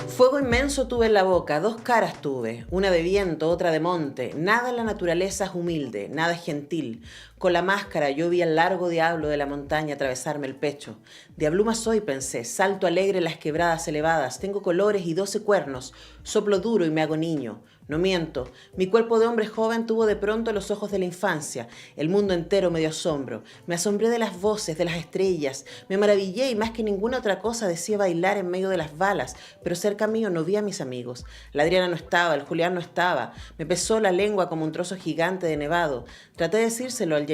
Fuego inmenso tuve en la boca, dos caras tuve, una de viento, otra de monte. Nada en la naturaleza es humilde, nada es gentil. Con la máscara yo vi al largo diablo de la montaña atravesarme el pecho. Diabluma soy, pensé, salto alegre en las quebradas elevadas, tengo colores y 12 cuernos, soplo duro y me hago niño. No miento, mi cuerpo de hombre joven tuvo de pronto los ojos de la infancia, el mundo entero me dio asombro. Me asombré de las voces, de las estrellas, me maravillé y más que ninguna otra cosa decía bailar en medio de las balas, pero cerca mío no vi a mis amigos. La Adriana no estaba, el Julián no estaba, me pesó la lengua como un trozo gigante de nevado. Traté de decírselo al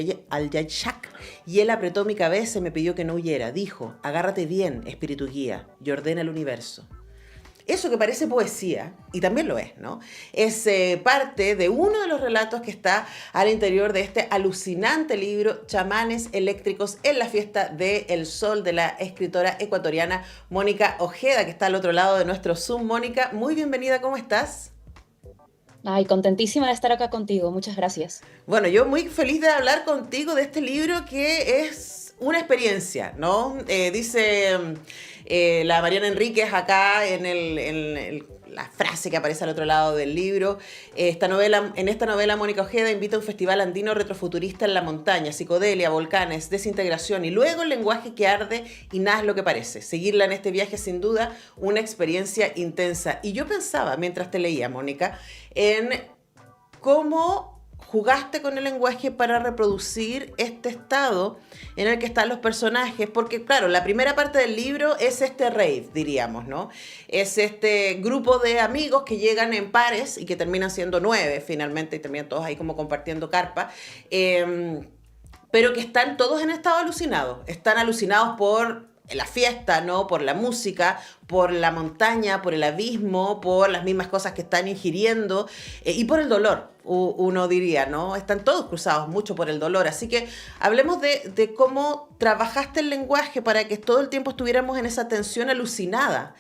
Yayshak y él apretó mi cabeza y me pidió que no huyera. Dijo, agárrate bien, espíritu guía, y ordena el universo. Eso que parece poesía, y también lo es, ¿no? Es parte de uno de los relatos que está al interior de este alucinante libro, Chamanes Eléctricos en la Fiesta del Sol, de la escritora ecuatoriana Mónica Ojeda, que está al otro lado de nuestro Zoom. Mónica, muy bienvenida, ¿cómo estás? Ay, contentísima de estar acá contigo. Muchas gracias. Bueno, yo muy feliz de hablar contigo de este libro que es una experiencia, ¿no? Dice la Mariana Enríquez acá la frase que aparece al otro lado del libro. En esta novela, Mónica Ojeda invita a un festival andino retrofuturista en la montaña, psicodelia, volcanes, desintegración y luego el lenguaje que arde y nada es lo que parece. Seguirla en este viaje, sin duda, una experiencia intensa. Y yo pensaba, mientras te leía, Mónica, en cómo jugaste con el lenguaje para reproducir este estado en el que están los personajes, porque claro, la primera parte del libro es este rave, diríamos, ¿no? Es este grupo de amigos que llegan en pares y que terminan siendo 9 finalmente y terminan todos ahí como compartiendo carpa. Pero que están todos en estado alucinado. Están alucinados por la fiesta, ¿no? Por la música, por la montaña, por el abismo, por las mismas cosas que están ingiriendo y por el dolor, uno diría, ¿no? Están todos cruzados mucho por el dolor. Así que hablemos de cómo trabajaste el lenguaje para que todo el tiempo estuviéramos en esa tensión alucinada,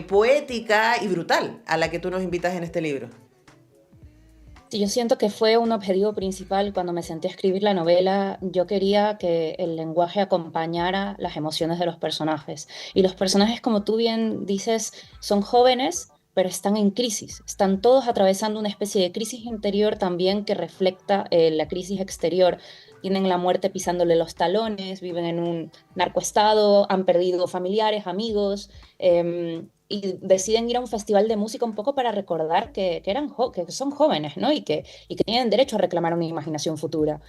poética y brutal a la que tú nos invitas en este libro. Sí, yo siento que fue un objetivo principal cuando me senté a escribir la novela. Yo quería que el lenguaje acompañara las emociones de los personajes. Y los personajes, como tú bien dices, son jóvenes, pero están en crisis. Están todos atravesando una especie de crisis interior también que refleja la crisis exterior. Tienen la muerte pisándole los talones, viven en un narcoestado, han perdido familiares, amigos. Y deciden ir a un festival de música un poco para recordar que son jóvenes, ¿no? Y que tienen derecho a reclamar una imaginación futura.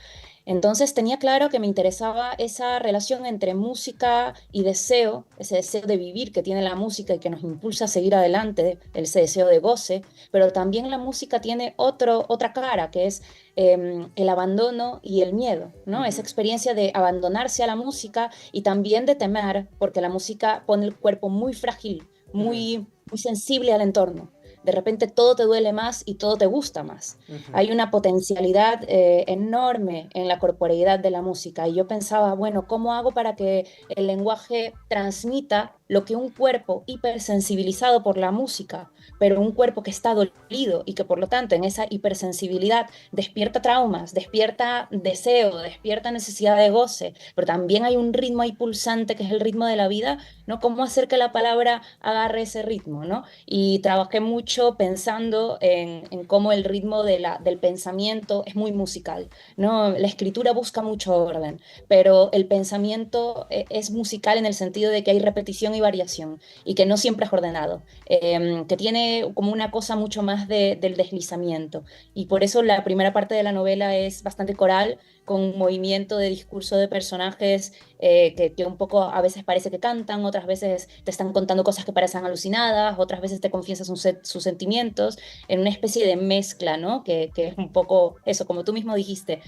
Entonces tenía claro que me interesaba esa relación entre música y deseo, ese deseo de vivir que tiene la música y que nos impulsa a seguir adelante, ese deseo de goce, pero también la música tiene otra cara, que es el abandono y el miedo, ¿no? Esa Ujú. experiencia de abandonarse a la música y también de temer, porque la música pone el cuerpo muy frágil, Mm, muy sensible al entorno. De repente todo te duele más y todo te gusta más. ujú. Hay una potencialidad enorme en la corporeidad de la música y yo pensaba, bueno, ¿cómo hago para que el lenguaje transmita lo que un cuerpo hipersensibilizado por la música, pero un cuerpo que está dolido y que por lo tanto en esa hipersensibilidad despierta traumas, despierta deseo, despierta necesidad de goce, pero también hay un ritmo ahí pulsante que es el ritmo de la vida, ¿no? ¿Cómo hacer que la palabra agarre ese ritmo, ¿no? Y trabajé mucho pensando en cómo el ritmo del pensamiento es muy musical, ¿no? La escritura busca mucho orden, pero el pensamiento es musical en el sentido de que hay repetición y variación y que no siempre es ordenado, que tiene como una cosa mucho más del deslizamiento. Y por eso la primera parte de la novela es bastante coral, con un movimiento de discurso de personajes que un poco a veces parece que cantan, otras veces te están contando cosas que parecen alucinadas, otras veces te confiesan sus sentimientos, en una especie de mezcla, ¿no? Que es un poco eso, como tú mismo dijiste,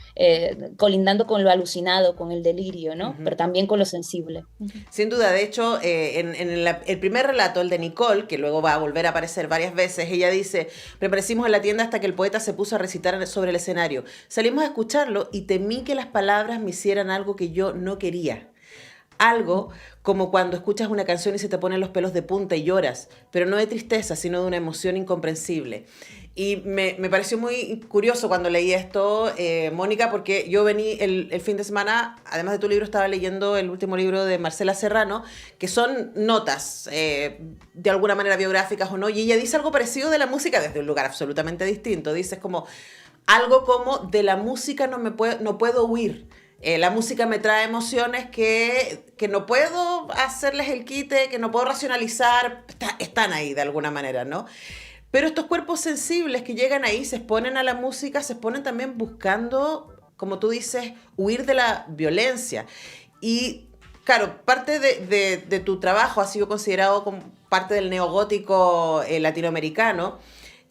colindando con lo alucinado, con el delirio, ¿no? Pero Ujú. también con lo sensible. Ujú. Sin duda, de hecho, el primer relato, el de Nicole, que luego va a volver a aparecer varias veces, ella dice, permanecimos en la tienda hasta que el poeta se puso a recitar sobre el escenario. Salimos a escucharlo y temí que las palabras me hicieran algo que yo no quería. algo como cuando escuchas una canción y se te ponen los pelos de punta y lloras, pero no de tristeza, sino de una emoción incomprensible. Y me pareció muy curioso cuando leí esto, Mónica, porque yo vení el fin de semana, además de tu libro, estaba leyendo el último libro de Marcela Serrano, que son notas, de alguna manera biográficas o no, y ella dice algo parecido de la música desde un lugar absolutamente distinto. Dice como algo como de la música no puedo huir. La música me trae emociones que no puedo hacerles el quite, que no puedo racionalizar, están ahí de alguna manera, ¿no? Pero estos cuerpos sensibles que llegan ahí, se exponen a la música, se exponen también buscando, como tú dices, huir de la violencia. Y claro, parte de tu trabajo ha sido considerado como parte del neogótico latinoamericano.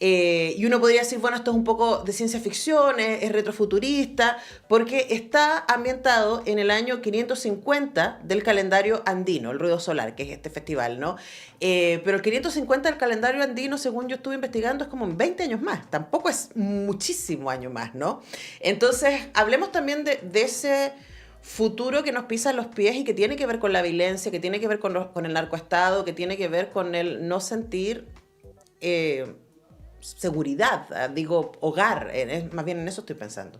Y uno podría decir, bueno, esto es un poco de ciencia ficción, es retrofuturista, porque está ambientado en el año 550 del calendario andino, el ruido solar, que es este festival, ¿no? Pero el 550 del calendario andino, según yo estuve investigando, es como en 20 años más, tampoco es muchísimo año más, ¿no? Entonces, hablemos también de ese futuro que nos pisa los pies y que tiene que ver con la violencia, que tiene que ver con el narcoestado, que tiene que ver con el no sentir seguridad, digo, hogar, más bien en eso estoy pensando.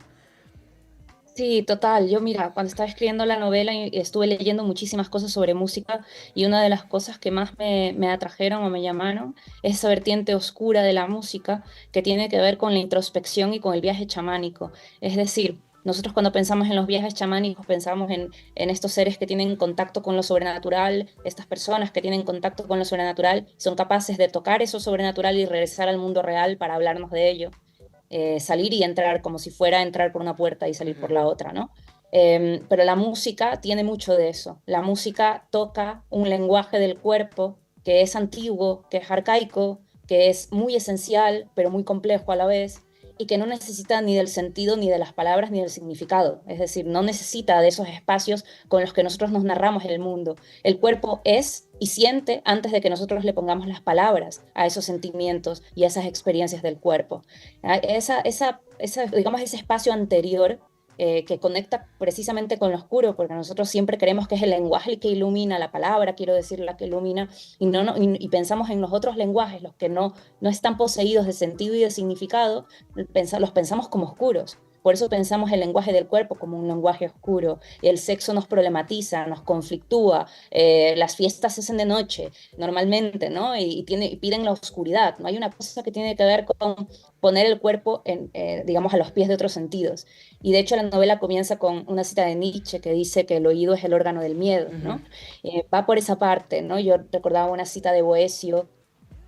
Sí, total. Yo, mira, cuando estaba escribiendo la novela estuve leyendo muchísimas cosas sobre música y una de las cosas que más me atrajeron o me llamaron es esa vertiente oscura de la música que tiene que ver con la introspección y con el viaje chamánico. Es decir, nosotros cuando pensamos en los viajes chamánicos pensamos en estos seres que tienen contacto con lo sobrenatural, estas personas que tienen contacto con lo sobrenatural, son capaces de tocar eso sobrenatural y regresar al mundo real para hablarnos de ello, salir y entrar como si fuera a entrar por una puerta y salir por Ujú. la otra, ¿no? Pero la música tiene mucho de eso. La música toca un lenguaje del cuerpo que es antiguo, que es arcaico, que es muy esencial, pero muy complejo a la vez, y que no necesita ni del sentido, ni de las palabras, ni del significado. Es decir, no necesita de esos espacios con los que nosotros nos narramos el mundo. El cuerpo es y siente antes de que nosotros le pongamos las palabras a esos sentimientos y a esas experiencias del cuerpo. Digamos, ese espacio anterior que conecta precisamente con lo oscuro, porque nosotros siempre creemos que es el lenguaje el que ilumina, la palabra, quiero decir, la que ilumina, y pensamos en los otros lenguajes, los que no están poseídos de sentido y de significado, los pensamos como oscuros. Por eso pensamos el lenguaje del cuerpo como un lenguaje oscuro. El sexo nos problematiza, nos conflictúa, las fiestas se hacen de noche normalmente, ¿no? Y piden la oscuridad. No hay una cosa que tiene que ver con poner el cuerpo, digamos, a los pies de otros sentidos. Y de hecho la novela comienza con una cita de Nietzsche que dice que el oído es el órgano del miedo, Ujú. ¿no? Va por esa parte, ¿no? Yo recordaba una cita de Boesio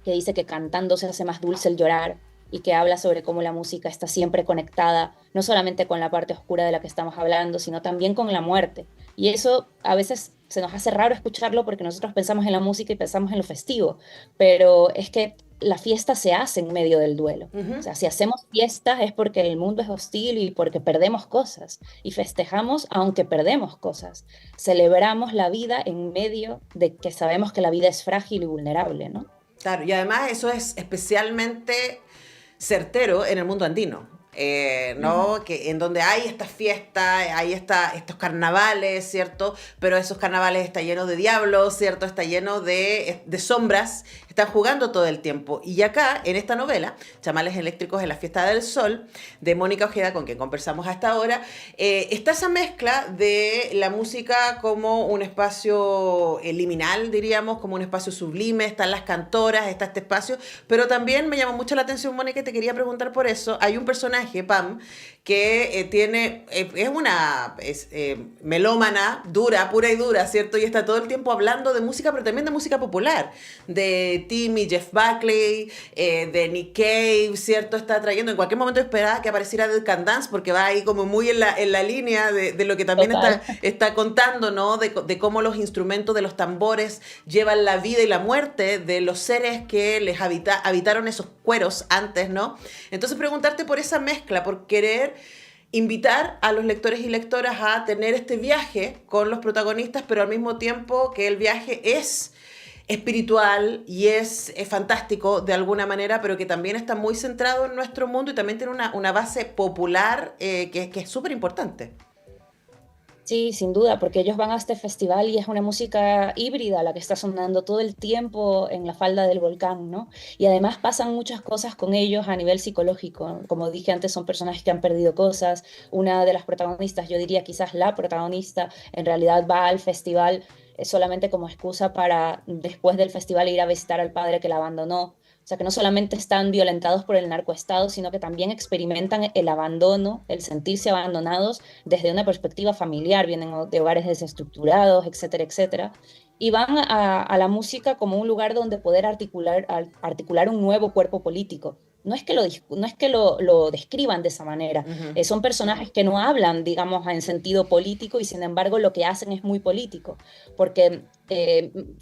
que dice que cantando se hace más dulce el llorar y que habla sobre cómo la música está siempre conectada, no solamente con la parte oscura de la que estamos hablando, sino también con la muerte. Y eso a veces se nos hace raro escucharlo porque nosotros pensamos en la música y pensamos en lo festivo, pero es que la fiesta se hace en medio del duelo. O Ujú. sea, si hacemos fiestas es porque el mundo es hostil y porque perdemos cosas. Y festejamos aunque perdemos cosas. Celebramos la vida en medio de que sabemos que la vida es frágil y vulnerable, ¿no? Claro, y además eso es especialmente certero en el mundo andino, Ujú. ¿no? Que en donde hay estas fiestas, estos carnavales, ¿cierto? Pero esos carnavales está lleno de diablos, ¿cierto? Está lleno de sombras, están jugando todo el tiempo. Y acá, en esta novela, Chamales Eléctricos en la Fiesta del Sol, de Mónica Ojeda, con quien conversamos hasta ahora, está esa mezcla de la música como un espacio liminal, diríamos, como un espacio sublime, están las cantoras, está este espacio, pero también me llamó mucho la atención, Mónica, y te quería preguntar por eso. Hay un personaje, Pam, que es melómana, dura, pura y dura, ¿cierto? Y está todo el tiempo hablando de música, pero también de música popular, de Timmy, Jeff Buckley, de Nick Cave, ¿cierto? Está trayendo, en cualquier momento esperaba que apareciera Dead Can Dance, porque va ahí como muy en la línea de lo que también Total. está contando, ¿no? De cómo los instrumentos de los tambores llevan la vida y la muerte de los seres que les habitaron esos cueros antes, ¿no? Entonces preguntarte por esa mezcla, por querer invitar a los lectores y lectoras a tener este viaje con los protagonistas, pero al mismo tiempo que el viaje es espiritual y es fantástico de alguna manera, pero que también está muy centrado en nuestro mundo y también tiene una base popular que es súper importante. Sí, sin duda, porque ellos van a este festival y es una música híbrida la que está sonando todo el tiempo en la falda del volcán, ¿no? Y además pasan muchas cosas con ellos a nivel psicológico, ¿no? Como dije antes, son personajes que han perdido cosas. Una de las protagonistas, yo diría quizás la protagonista, en realidad va al festival solamente como excusa para después del festival ir a visitar al padre que la abandonó. O sea, que no solamente están violentados por el narcoestado, sino que también experimentan el abandono, el sentirse abandonados desde una perspectiva familiar, vienen de hogares desestructurados, etcétera, etcétera, y van a la música como un lugar donde poder articular un nuevo cuerpo político. No es que lo describan de esa manera. Ujú. Son personajes que no hablan, digamos, en sentido político y sin embargo lo que hacen es muy político, porque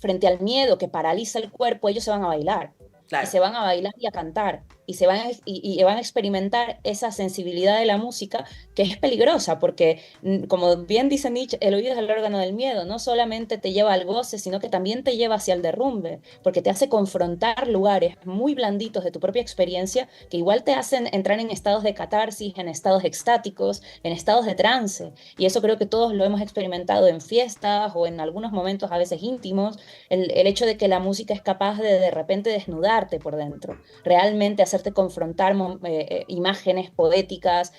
frente al miedo que paraliza el cuerpo, ellos se van a bailar y Claro. se van a bailar y a cantar y van a experimentar esa sensibilidad de la música que es peligrosa porque, como bien dice Nietzsche, el oído es el órgano del miedo, no solamente te lleva al goce, sino que también te lleva hacia el derrumbe, porque te hace confrontar lugares muy blanditos de tu propia experiencia que igual te hacen entrar en estados de catarsis, en estados extáticos, en estados de trance. Y eso creo que todos lo hemos experimentado en fiestas o en algunos momentos a veces íntimos, el hecho de que la música es capaz de repente desnudarte por dentro, realmente hacerte confrontar imágenes poéticas,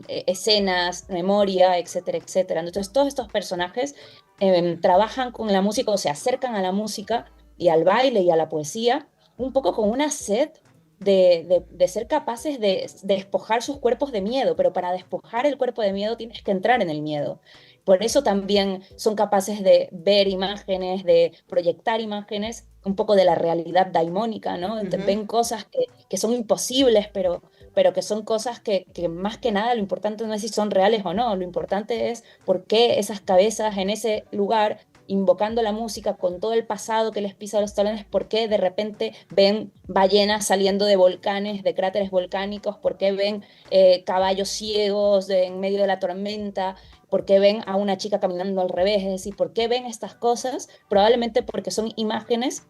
escenas, memoria, etcétera, etcétera. Entonces todos estos personajes trabajan con la música o se acercan a la música y al baile y a la poesía un poco con una sed de ser capaces de despojar sus cuerpos de miedo, pero para despojar el cuerpo de miedo tienes que entrar en el miedo. Por eso también son capaces de ver imágenes, de proyectar imágenes, un poco de la realidad daimónica, ¿no? Ujú. Ven cosas que son imposibles, pero que son cosas que más que nada lo importante no es si son reales o no, lo importante es por qué esas cabezas en ese lugar invocando la música con todo el pasado que les pisa los talones, por qué de repente ven ballenas saliendo de volcanes, de cráteres volcánicos, por qué ven caballos ciegos en medio de la tormenta, por qué ven a una chica caminando al revés, es decir, por qué ven estas cosas, probablemente porque son imágenes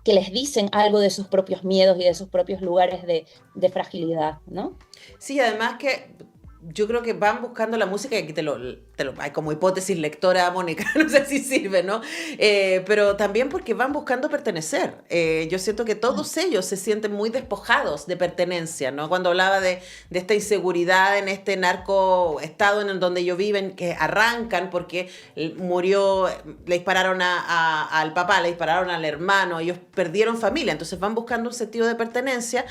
que les dicen algo de sus propios miedos y de sus propios lugares de fragilidad, ¿no? Sí, además que yo creo que van buscando la música, y aquí hay como hipótesis lectora, Mónica, no sé si sirve, ¿no? Pero también porque van buscando pertenecer. Yo siento que todos ellos se sienten muy despojados de pertenencia, ¿no? Cuando hablaba de esta inseguridad en este narco estado en el donde ellos viven, que arrancan porque murió, le dispararon al papá, le dispararon al hermano, ellos perdieron familia, entonces van buscando un sentido de pertenencia.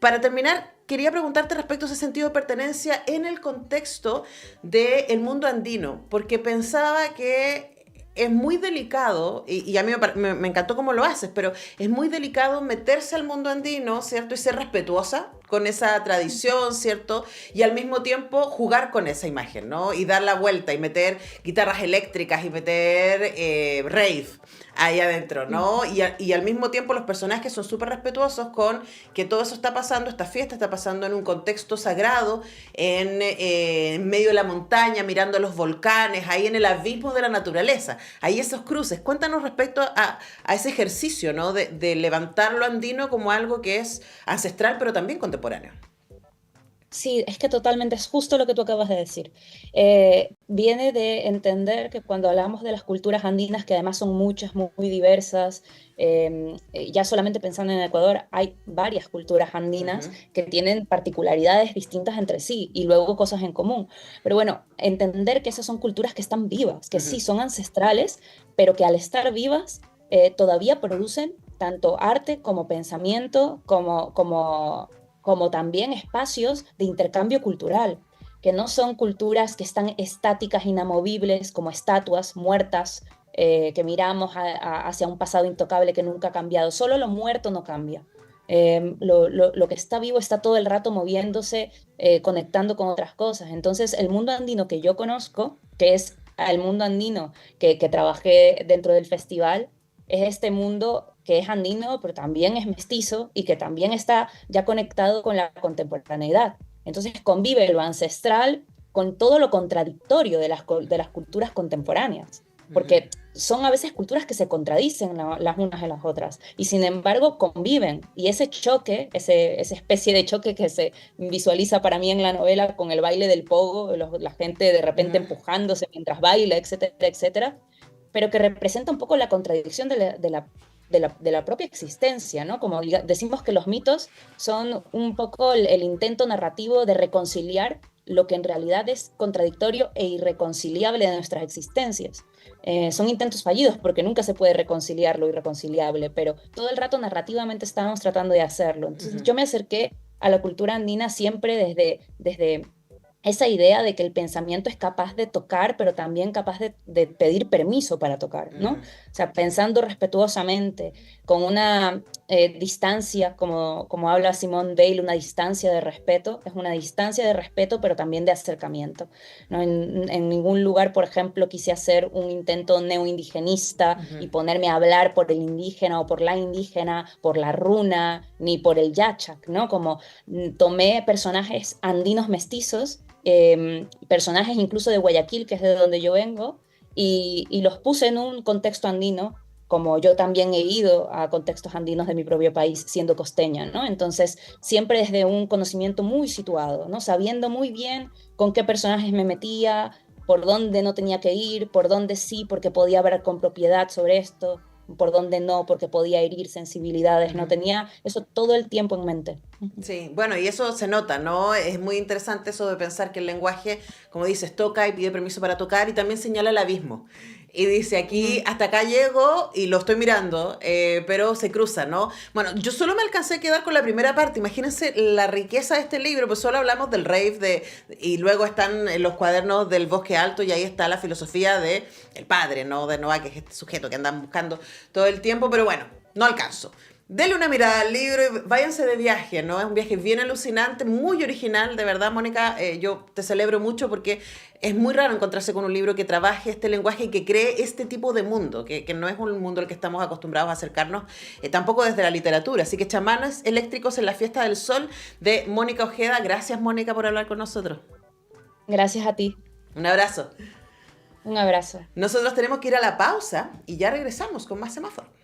Para terminar, quería preguntarte respecto a ese sentido de pertenencia en el contexto del mundo andino, porque pensaba que es muy delicado, y a mí me encantó cómo lo haces, pero es muy delicado meterse al mundo andino, ¿cierto? Y ser respetuosa con esa tradición, ¿cierto? Y al mismo tiempo jugar con esa imagen, ¿no? Y dar la vuelta y meter guitarras eléctricas y meter rave ahí adentro, ¿no? Y al mismo tiempo los personajes son súper respetuosos con que todo eso está pasando, esta fiesta está pasando en un contexto sagrado, en medio de la montaña, mirando los volcanes, ahí en el abismo de la naturaleza, ahí esos cruces. Cuéntanos respecto a ese ejercicio, ¿no? De levantar lo andino como algo que es ancestral, pero también contemporáneo. Sí, es que totalmente es justo lo que tú acabas de decir. Viene de entender que cuando hablamos de las culturas andinas, que además son muchas, muy diversas, ya solamente pensando en Ecuador, hay varias culturas andinas Ujú, que tienen particularidades distintas entre sí y luego cosas en común. Pero bueno, entender que esas son culturas que están vivas, que ujú. sí son ancestrales, pero que al estar vivas todavía producen tanto arte como pensamiento, como también espacios de intercambio cultural, que no son culturas que están estáticas, inamovibles, como estatuas muertas, que miramos hacia un pasado intocable que nunca ha cambiado. Solo lo muerto no cambia. Lo que está vivo está todo el rato moviéndose, conectando con otras cosas. Entonces, el mundo andino que yo conozco, que es el mundo andino que trabajé dentro del festival, es este mundo que es andino, pero también es mestizo y que también está ya conectado con la contemporaneidad. Entonces convive lo ancestral con todo lo contradictorio de las culturas contemporáneas. Ujú. Porque son a veces culturas que se contradicen las unas a las otras y sin embargo conviven. Y ese choque, esa especie de choque que se visualiza para mí en la novela con el baile del pogo, la gente de repente Ujú. empujándose mientras baila, etcétera, etcétera, pero que representa un poco la contradicción de la propia existencia, ¿no? Como decimos que los mitos son un poco el intento narrativo de reconciliar lo que en realidad es contradictorio e irreconciliable de nuestras existencias. Son intentos fallidos porque nunca se puede reconciliar lo irreconciliable, pero todo el rato narrativamente estábamos tratando de hacerlo. Entonces Ujú. yo me acerqué a la cultura andina siempre desde esa idea de que el pensamiento es capaz de tocar, pero también capaz de pedir permiso para tocar, ¿no? O Mm. sea, pensando respetuosamente, con una distancia, como habla Simone Weil, una distancia de respeto, es una distancia de respeto, pero también de acercamiento, ¿no? En ningún lugar, por ejemplo, quise hacer un intento neoindigenista Ujú. y ponerme a hablar por el indígena o por la indígena, por la runa, ni por el yachak, ¿no? Como tomé personajes andinos mestizos, personajes incluso de Guayaquil, que es de donde yo vengo, y los puse en un contexto andino, como yo también he ido a contextos andinos de mi propio país siendo costeña, ¿no? Entonces, siempre desde un conocimiento muy situado, ¿no? Sabiendo muy bien con qué personajes me metía, por dónde no tenía que ir, por dónde sí, porque podía hablar con propiedad sobre esto, por dónde no, porque podía herir sensibilidades, no Ujú. tenía eso todo el tiempo en mente. Sí, bueno, y eso se nota, ¿no? Es muy interesante eso de pensar que el lenguaje, como dices, toca y pide permiso para tocar y también señala el abismo. Y dice, aquí, Ujú. hasta acá llego y lo estoy mirando, pero se cruza, ¿no? Bueno, yo solo me alcancé a quedar con la primera parte. Imagínense la riqueza de este libro, pues solo hablamos del rave, y luego están los cuadernos del Bosque Alto y ahí está la filosofía de el padre, ¿no? De Noah, que es este sujeto que andan buscando todo el tiempo, pero bueno, no alcanzo. Denle una mirada al libro y váyanse de viaje, ¿no? Es un viaje bien alucinante, muy original, de verdad, Mónica. Yo te celebro mucho porque es muy raro encontrarse con un libro que trabaje este lenguaje y que cree este tipo de mundo, que no es un mundo al que estamos acostumbrados a acercarnos, tampoco desde la literatura. Así que Chamanes Eléctricos en la Fiesta del Sol de Mónica Ojeda. Gracias, Mónica, por hablar con nosotros. Gracias a ti. Un abrazo. Un abrazo. Nosotros tenemos que ir a la pausa y ya regresamos con más semáforo.